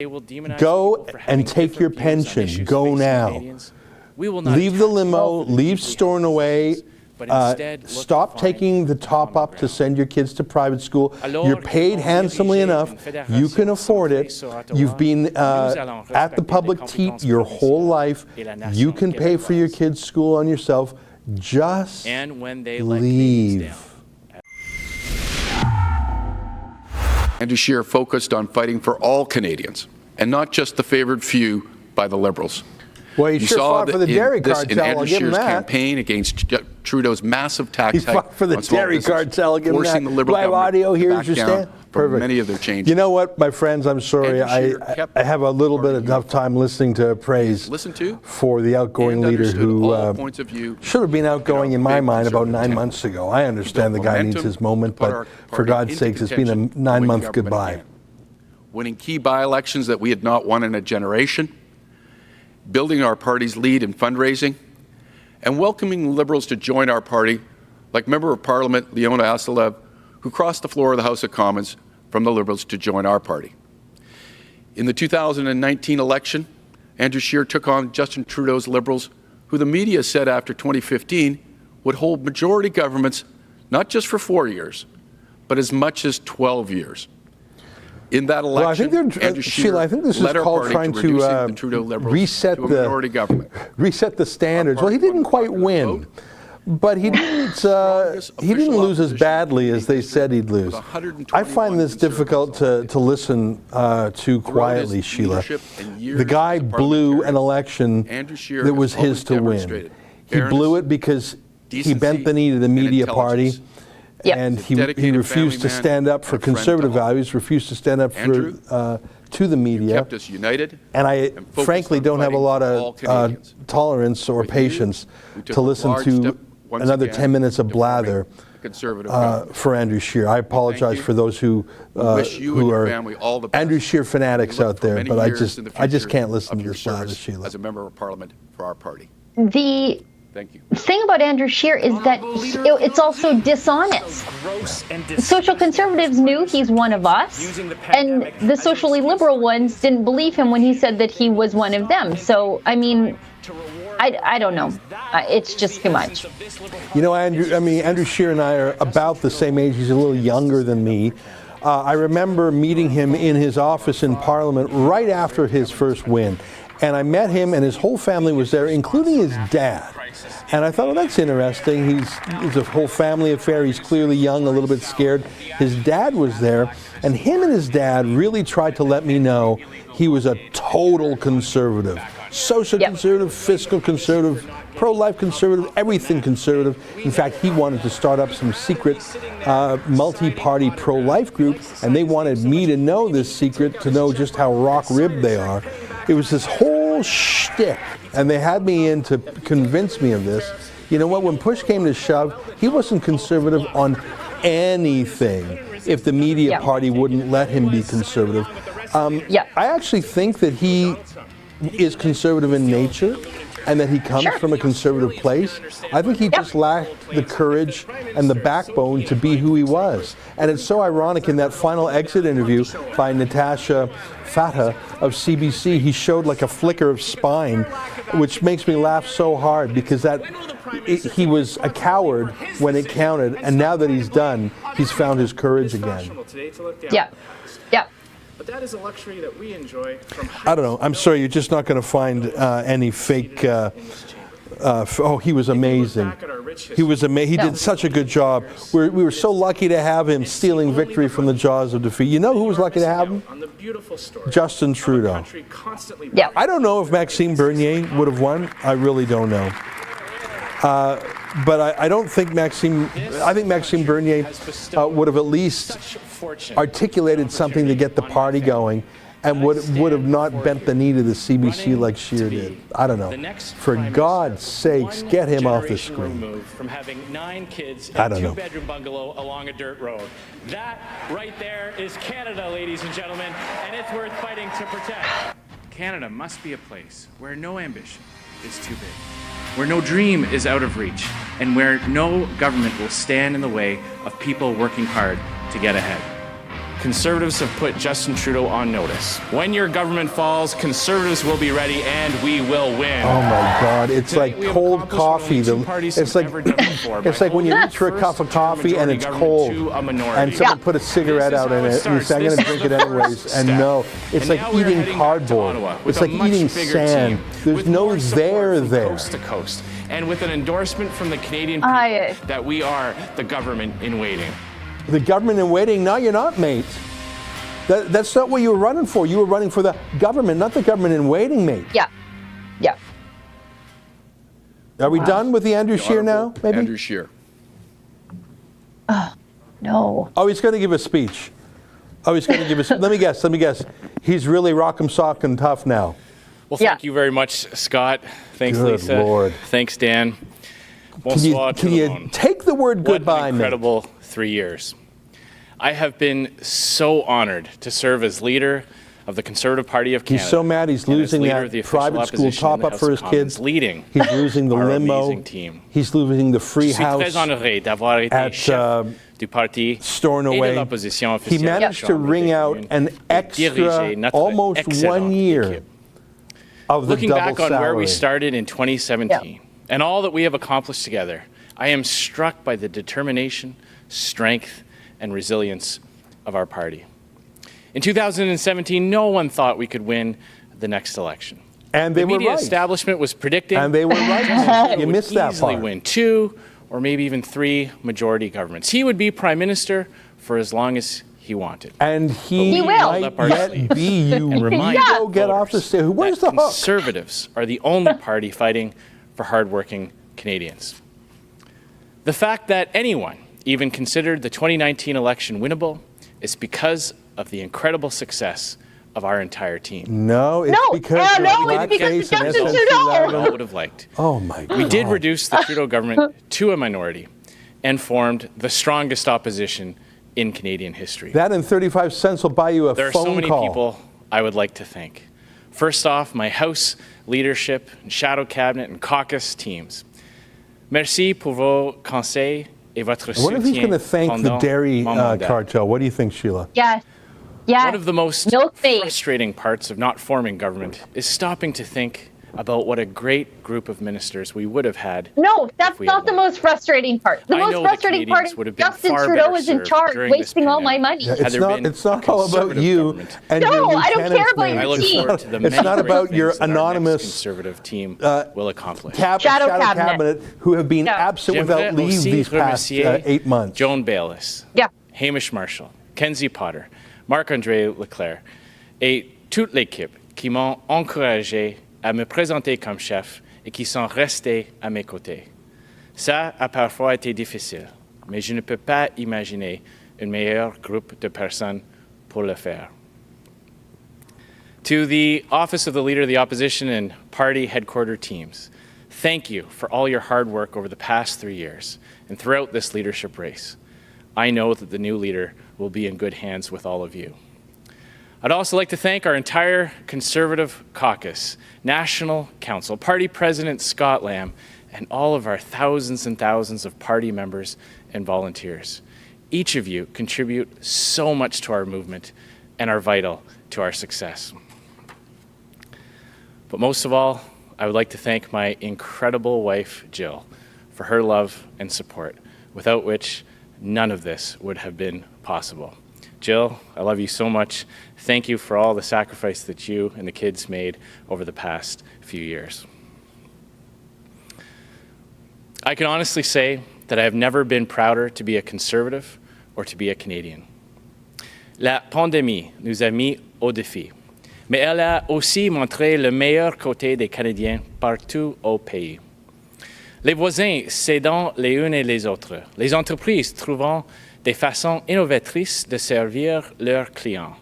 Go and take your pension. Go now. Leave the limo, leave storing away. Stop taking the top up to send your kids to private school. You're paid handsomely enough. You can afford it. You've been at the public teat your whole life. You can pay for your kids' school on yourself. Just leave. Andrew Scheer focused on fighting for all Canadians, and not just the favoured few by the Liberals. Well, he sure fought for the dairy cartel. In Andrew Scheer's campaign against Trudeau's massive tax hike, he fought for the dairy cartel. I'll give him that. Do I have audio here? Is your stand? Perfect. Many of their changes. You know what, my friends? I'm sorry. I have a little bit enough time listening to praise for the outgoing leader who should have been outgoing in my mind about 9 months ago. I understand the guy needs his moment, but for God's sakes, it's been a 9-month goodbye. Winning key by-elections that we had not won in a generation, building our party's lead in fundraising, and welcoming Liberals to join our party, like Member of Parliament Leona Aselev, who crossed the floor of the House of Commons from the Liberals to join our party. In the 2019 election, Andrew Scheer took on Justin Trudeau's Liberals, who the media said after 2015 would hold majority governments not just for 4 years, but as much as 12 years. In that election, Andrew Scheer I think this is called trying to reset the standards. Well, he didn't quite win, but he didn't lose as badly as they said he'd lose. I find this difficult to listen to quietly, Sheila. The guy blew an election that was his to win. He blew it because he bent the knee to the media party. Yep. And he refused to stand up for conservative values, refused to stand up for to the media. Kept us united, and I frankly don't have a lot of tolerance or patience to listen to another 10 minutes of blather for Andrew Scheer. I apologize for those who are Andrew Scheer fanatics out there, but I just can't listen to this blather, Sheila. As a member of Parliament for our party. The thing about Andrew Scheer is that it's also dishonest. Social conservatives knew he's one of us, and the socially liberal ones didn't believe him when he said that he was one of them. So, I mean, I don't know. It's just too much. You know, Andrew Scheer and I are about the same age. He's a little younger than me. I remember meeting him in his office in Parliament right after his first win. And I met him, and his whole family was there, including his dad. And I thought, well, that's interesting. It's a whole family affair. He's clearly young, a little bit scared. His dad was there, and him and his dad really tried to let me know he was a total conservative. Social conservative, fiscal conservative, pro-life conservative, everything conservative. In fact, he wanted to start up some secret multi-party pro-life group, and they wanted me to know this secret, to know just how rock-ribbed they are. It was this whole shtick, and they had me in to convince me of this. You know what, when push came to shove, he wasn't conservative on anything if the media party wouldn't let him be conservative. I actually think that he is conservative in nature, and that he comes from a conservative place. I think he just lacked the courage and the backbone to be who he was. And it's so ironic, in that final exit interview by Natasha Fatah of CBC, he showed like a flicker of spine, which makes me laugh so hard, because he was a coward when it counted, and now that he's done, he's found his courage again. Yeah. But that is a luxury that we enjoy from I don't know. I'm sorry, you're just not going to find any fake. Oh, he was amazing. He was amazing. He did such a good job. We were so lucky to have him stealing victory from the jaws of defeat. You know who was lucky to have him? Justin Trudeau. Yeah. I don't know if Maxime Bernier would have won. I really don't know. But I don't think I think Maxime Bernier would have at least articulated something to get the party going, and would have not bent the knee to the CBC like Scheer did. I don't know. For God's sakes, get him off the screen. From having 9 kids I in don't a know. 2-bedroom bungalow along a dirt road. That right there is Canada, ladies and gentlemen, and it's worth fighting to protect. Canada must be a place where no ambition is too big, where no dream is out of reach, and where no government will stand in the way of people working hard to get ahead. Conservatives have put Justin Trudeau on notice. When your government falls, Conservatives will be ready and we will win. Oh my God! It's like cold coffee. It's like when you reach for a cup of coffee and it's cold, and someone put a cigarette out in it, and you say, "I'm going to drink it anyways." And no, it's like eating cardboard. It's like eating sand. There's no there there. Coast to coast, and with an endorsement from the Canadian people that we are the government in waiting. The government in waiting? No, you're not, mate. That's not what you were running for. You were running for the government, not the government in waiting, mate. Yeah. Yeah. Are we done with the Andrew Scheer now, maybe? Andrew Scheer. No. Oh, he's going to give a speech. Oh, he's going to give us. Let me guess. He's really rock'em sock'em tough now. Well, thank you very much, Scott. Thanks, Good Lisa. Lord. Thanks, Dan. Can you take the word goodbye, What an incredible 3 years. I have been so honored to serve as leader of the Conservative Party of Canada. He's so mad he's losing that private school top-up for his kids. Leading He's losing the limo. Team. He's losing the free house Je suis très honoré d'avoir été chef du parti Stornoway. et de l'opposition officielle. He managed to wring out an extra almost 1 year of the Looking double back on salary. where we started in 2017 and all that we have accomplished together, I am struck by the determination, strength, and resilience of our party. In 2017, no one thought we could win the next election. And they the were media right. establishment was predicting And they were right. You missed that easily part. win 2 or maybe even 3 majority governments. He would be prime minister for as long as he wanted. And he will. might yet be. You go get off the stage. Where's the hook? Conservatives are the only party fighting for hardworking Canadians. The fact that anyone even considered the 2019 election winnable is because of the incredible success of our entire team. No, it's because of blackface and That's SNC-11. what I would have liked. Oh my God. We did reduce the Trudeau government to a minority and formed the strongest opposition in Canadian history. That and 35 cents will buy you a There are phone so many call. people I would like to thank. First off, my House leadership, and shadow cabinet, and caucus teams. Merci pour vos conseils et votre I wonder if he's soutien going to thank the pendant dairy mon mandat. cartel. What do you think, Sheila? Yes. Yes. One of the most Milkmaid. frustrating parts of not forming government is stopping to think about what a great group of ministers we would have had. No, that's we not had the won. most frustrating part. The I most know the frustrating part Canadians is would have been Justin far Trudeau better is in served charge, during this wasting all my pandemic. money. Had there been It's not a all about conservative you government. and No, your I don't care lieutenant's about name. your I look team. forward to the It's many not great about your things that our next anonymous Conservative team will accomplish. Shadow cabinet. who have been No. absent without leave aussi these past remercier 8 months. Joan Bayless, Yeah. Hamish Marshall, Kenzie Potter, Marc-André Leclerc et toute l'équipe qui m'ont encouragé à me présenter comme chef et qui sont restés à mes côtés. Ça a parfois été difficile, mais je ne peux pas imaginer un meilleur groupe de personnes pour le faire. To the Office of the Leader of the Opposition and party headquarter teams, thank you for all your hard work over the past 3 years and throughout this leadership race. I know that the new leader will be in good hands with all of you. I'd also like to thank our entire Conservative caucus, National Council, Party President Scott Lamb, and all of our thousands and thousands of party members and volunteers. Each of you contribute so much to our movement and are vital to our success. But most of all, I would like to thank my incredible wife, Jill, for her love and support, without which none of this would have been possible. Jill, I love you so much. Thank you for all the sacrifice that you and the kids made over the past few years. I can honestly say that I have never been prouder to be a Conservative or to be a Canadian. La pandémie nous a mis au défi, mais elle a aussi montré le meilleur côté des Canadiens partout au pays. Les voisins s'aidant les uns et les autres, les entreprises trouvant des façons innovatrices de servir leurs clients,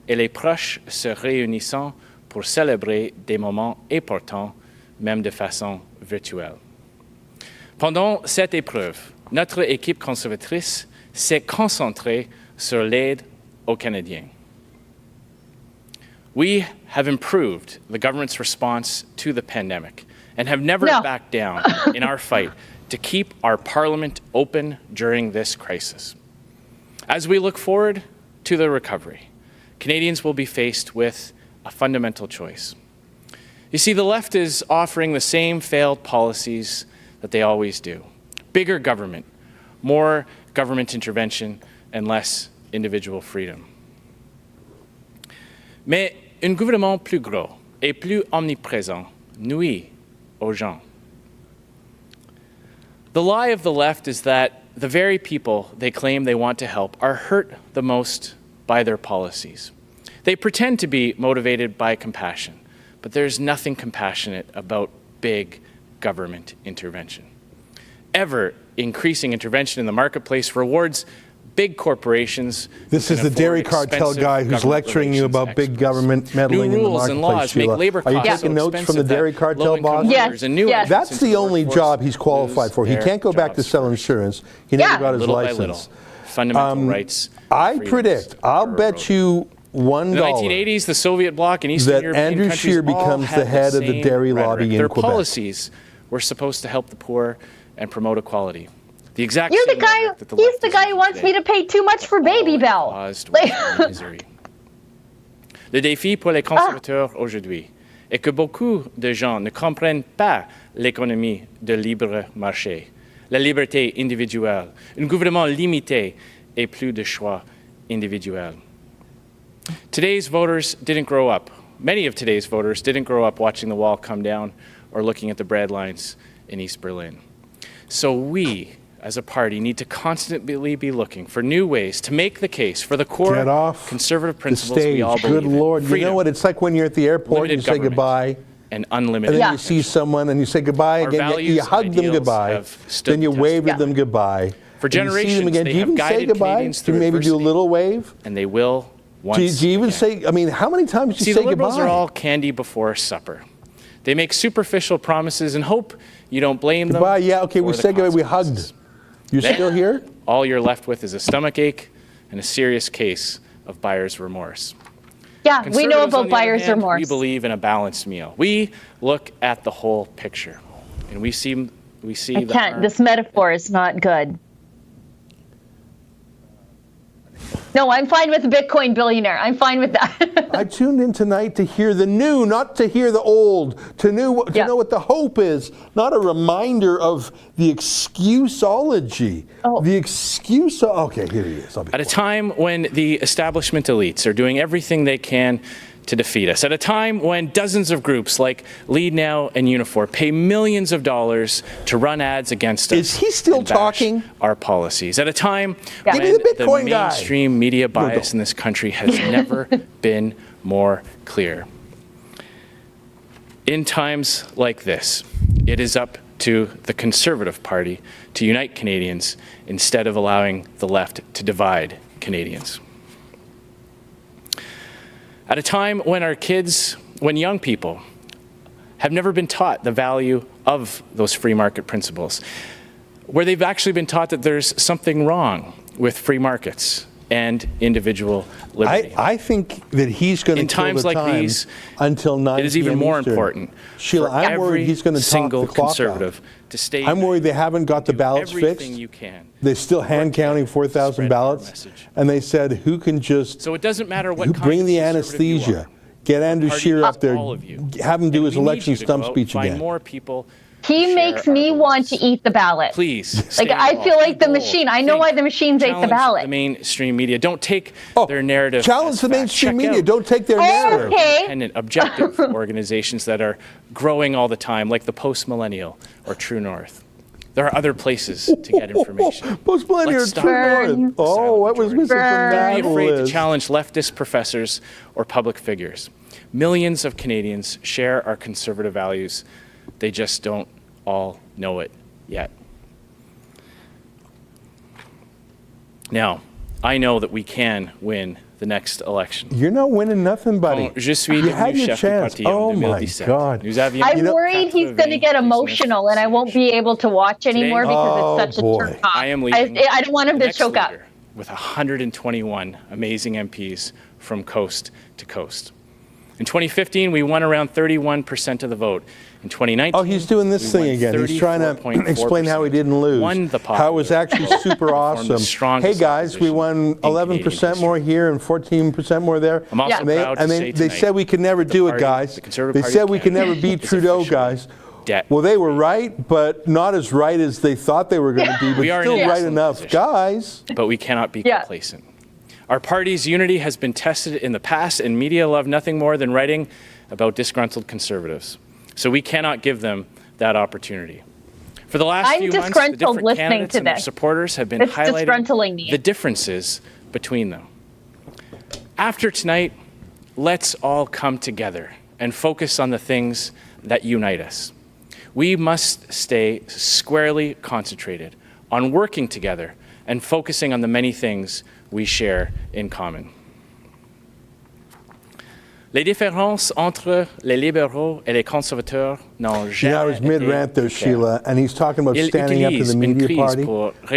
et les proches se réunissant pour célébrer des moments importants, même de façon virtuelle. Pendant cette épreuve, notre équipe conservatrice s'est concentrée sur l'aide aux Canadiens. We have improved the government's response to the pandemic and have never backed down in our fight to keep our parliament open during this crisis. As we look forward, to the recovery, Canadians will be faced with a fundamental choice. You see, the left is offering the same failed policies that they always do. Bigger government, more government intervention, and less individual freedom. Mais un gouvernement plus gros et plus omniprésent nuit aux gens. The lie of the left is that the very people they claim they want to help are hurt the most by their policies. They pretend to be motivated by compassion, but there's nothing compassionate about big government intervention. Ever increasing intervention in the marketplace rewards big corporations. This is the dairy cartel guy who's lecturing you about big government meddling in the marketplace. And laws make labor Are you costs taking notes from the dairy cartel boss? Yes. Yes. That's the only job he's qualified for. He can't go back to sell insurance. He never got his little license. by little, fundamental rights. I predict, I'll bet you $1 in the 1980s, the Soviet bloc and Eastern that European Andrew countries Scheer all becomes had the head of the same dairy rhetoric. lobby in Their Quebec. policies were supposed to help the poor and promote equality. The exact You're the same guy. rhetoric that the He's left the is guy using who wants today. me to pay too much for Baby Bell. Caused misery. Le défi pour les conservateurs aujourd'hui est que beaucoup de gens ne comprennent pas l'économie de libre marché, la liberté individuelle, un gouvernement limité et plus de choix individuels. Today's voters didn't grow up. Many of today's voters didn't grow up watching the wall come down or looking at the bread lines in East Berlin. So we, as a party, need to constantly be looking for new ways to make the case for the core Get off conservative the principles stage. we all believe Good in. Lord. You Freedom, know what it's like when you're at the airport and you limited say government, goodbye. and And unlimited. then you see someone and you say goodbye Our again. You values hug and them ideals goodbye. have stood Then you the test. wave at them goodbye. For and you see them generations, again. they Do you have even say guided goodbye? Canadians Do you through maybe do a adversity. little wave? And they will once Do you even again. say, I mean, how many times do you See, say the Liberals goodbye? are all candy before supper. They make superficial promises and hope you don't blame them. Goodbye, yeah, okay, we for the said goodbye, we consequences. hugged. You're still here? All you're left with is a stomach ache and a serious case of buyer's remorse. Yeah, we know Conservatives, on about the other buyer's hand, remorse. We believe in a balanced meal. We look at the whole picture, and we see I can't. This metaphor is not good. No, I'm fine with a Bitcoin billionaire. I'm fine with that. I tuned in tonight to hear the new, not to hear the old, to know what the hope is, not a reminder of the excuseology. Oh. The excuse. Okay, here he is. At a time when the establishment elites are doing everything they can to defeat us, at a time when dozens of groups like Lead Now and Unifor pay millions of dollars to run ads against us. Is he still and bash talking? Our policies. At a time Yeah. Give me when the Bitcoin guy. mainstream media bias in this country has never been more clear. In times like this, it is up to the Conservative Party to unite Canadians instead of allowing the left to divide Canadians. At a time when our kids, when young people have never been taught the value of those free market principles, where they've actually been taught that there's something wrong with free markets and individual liberty. I think that he's going to In times like these, until 9 it is even p.m. more Eastern. important Sheila, for I'm worried every he's going to talk single the clock conservative out. to stay I'm worried united. they haven't got the Do ballots everything fixed. you can. They're still hand counting 4,000 spread our ballots, message. and they said, "Who can just So it doesn't matter what who kind bring of the conservative you anesthesia? are. Get Andrew Party Scheer needs up there, all of you. have him do And his we need election you to stump go out, speech find again." more people. He share makes our me want to beliefs. eat the ballot. Please. Like, stay I involved. feel like the Be bold. machine. I know Think. why the machines ate the Challenge ballot. The mainstream media. Don't take Oh, their narrative. challenge as the fact. mainstream Check media. out Don't take their narrative. Okay. independent, objective organizations that are growing all the time, like the Post Millennial or True North. There are other places to get information. Post-millennial Let's stop True Burn. North. Oh, what was missing from that Don't be afraid to list? challenge leftist professors or public figures. Millions of Canadians share our conservative values. They just don't all know it yet. Now, I know that we can win the next election. You're not winning nothing, buddy. Quand je suis You had devenu your chef du chance. parti en Oh my 2017, God. nous avions I'm worried he's going to get 99 emotional and I won't be able to watch anymore Oh, because it's such boy. a turn off. I am leaving. I don't want him the to next choke up. leader with 121 amazing MPs from coast to coast. In 2015, we won around 31% of the vote. In 2019, Oh, he's doing this thing again. He's trying to explain how he didn't lose. Won the how it was actually super awesome. Hey guys, we won 11% more here and 14% more there. I'm also proud to say they said we could never do it, guys. They said we could never beat Trudeau, guys. Well, they were right, but not as right as they thought they were going to be, but still right enough, guys. But we cannot be complacent. Our party's unity has been tested in the past, and media love nothing more than writing about disgruntled Conservatives. So we cannot give them that opportunity. For the last few months, the different candidates and their supporters have been highlighting the differences between them. After tonight, let's all come together and focus on the things that unite us. We must stay squarely concentrated on working together and focusing on the many things we share in common. Les différences entre les libéraux et les conservateurs n'ont jamais I was mid-rant there, Sheila, and he's talking about standing up to the media party.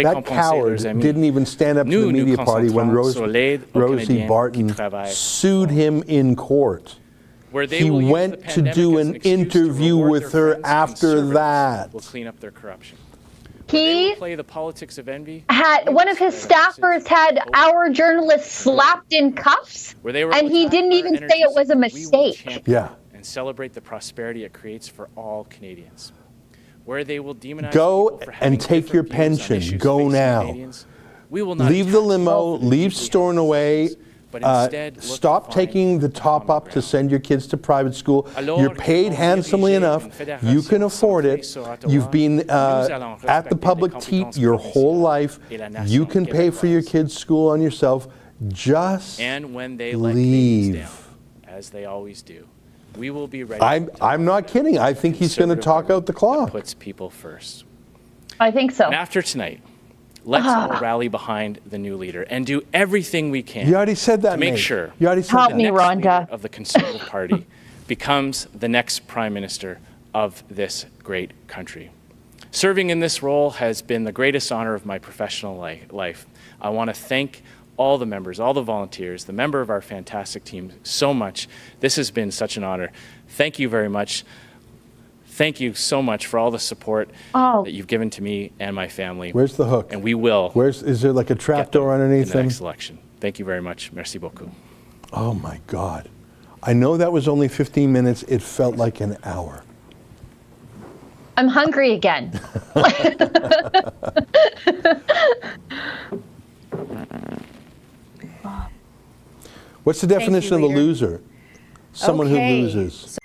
That coward didn't even stand up to the media party when Rosie Barton sued him in court. He went to do an interview with her after that. Will clean up their corruption. He play the politics of envy. Had one of his staffers had our journalists slapped in cuffs, and he didn't even say it was a mistake. Yeah. And celebrate the prosperity it creates for all Canadians. Where they will demonize go and take your pension. Go now. We will not leave the limo. Leave Stornoway. Stop taking the top up to send your kids to private school. You're paid handsomely enough. You can afford it. You've been at the public teat your whole life. You can pay for your kids' school on yourself. Just and when they let leave. Down, as they always do, we will be ready. I'm not kidding. I think he's going to talk out the clock. Puts people first. I think so. And after tonight, let's all rally behind the new leader and do everything we can. You already said that, to make sure you already said Help that. me, Rhonda. Of the Conservative Party becomes the next Prime Minister of this great country. Serving in this role has been the greatest honor of my professional life. I want to thank all the members, all the volunteers, the member of our fantastic team so much. This has been such an honor. Thank you very much. Thank you so much for all the support that you've given to me and my family. Where's the hook? And we will. Is there like a trapdoor underneath the next election. Thank you very much. Merci beaucoup. Oh my God. I know that was only 15 minutes. It felt like an hour. I'm hungry again. What's the definition of a loser? Someone who loses.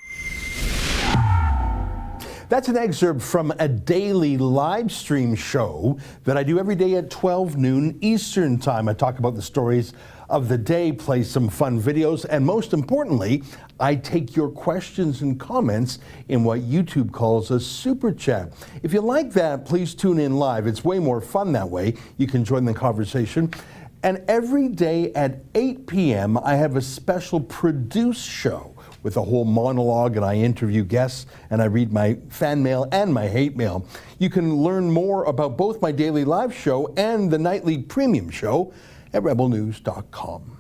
That's an excerpt from a daily live stream show that I do every day at 12 noon Eastern Time. I talk about the stories of the day, play some fun videos, and most importantly, I take your questions and comments in what YouTube calls a super chat. If you like that, please tune in live. It's way more fun that way. You can join the conversation. And every day at 8 p.m., I have a special produced show with a whole monologue, and I interview guests, and I read my fan mail and my hate mail. You can learn more about both my daily live show and the nightly premium show at rebelnews.com.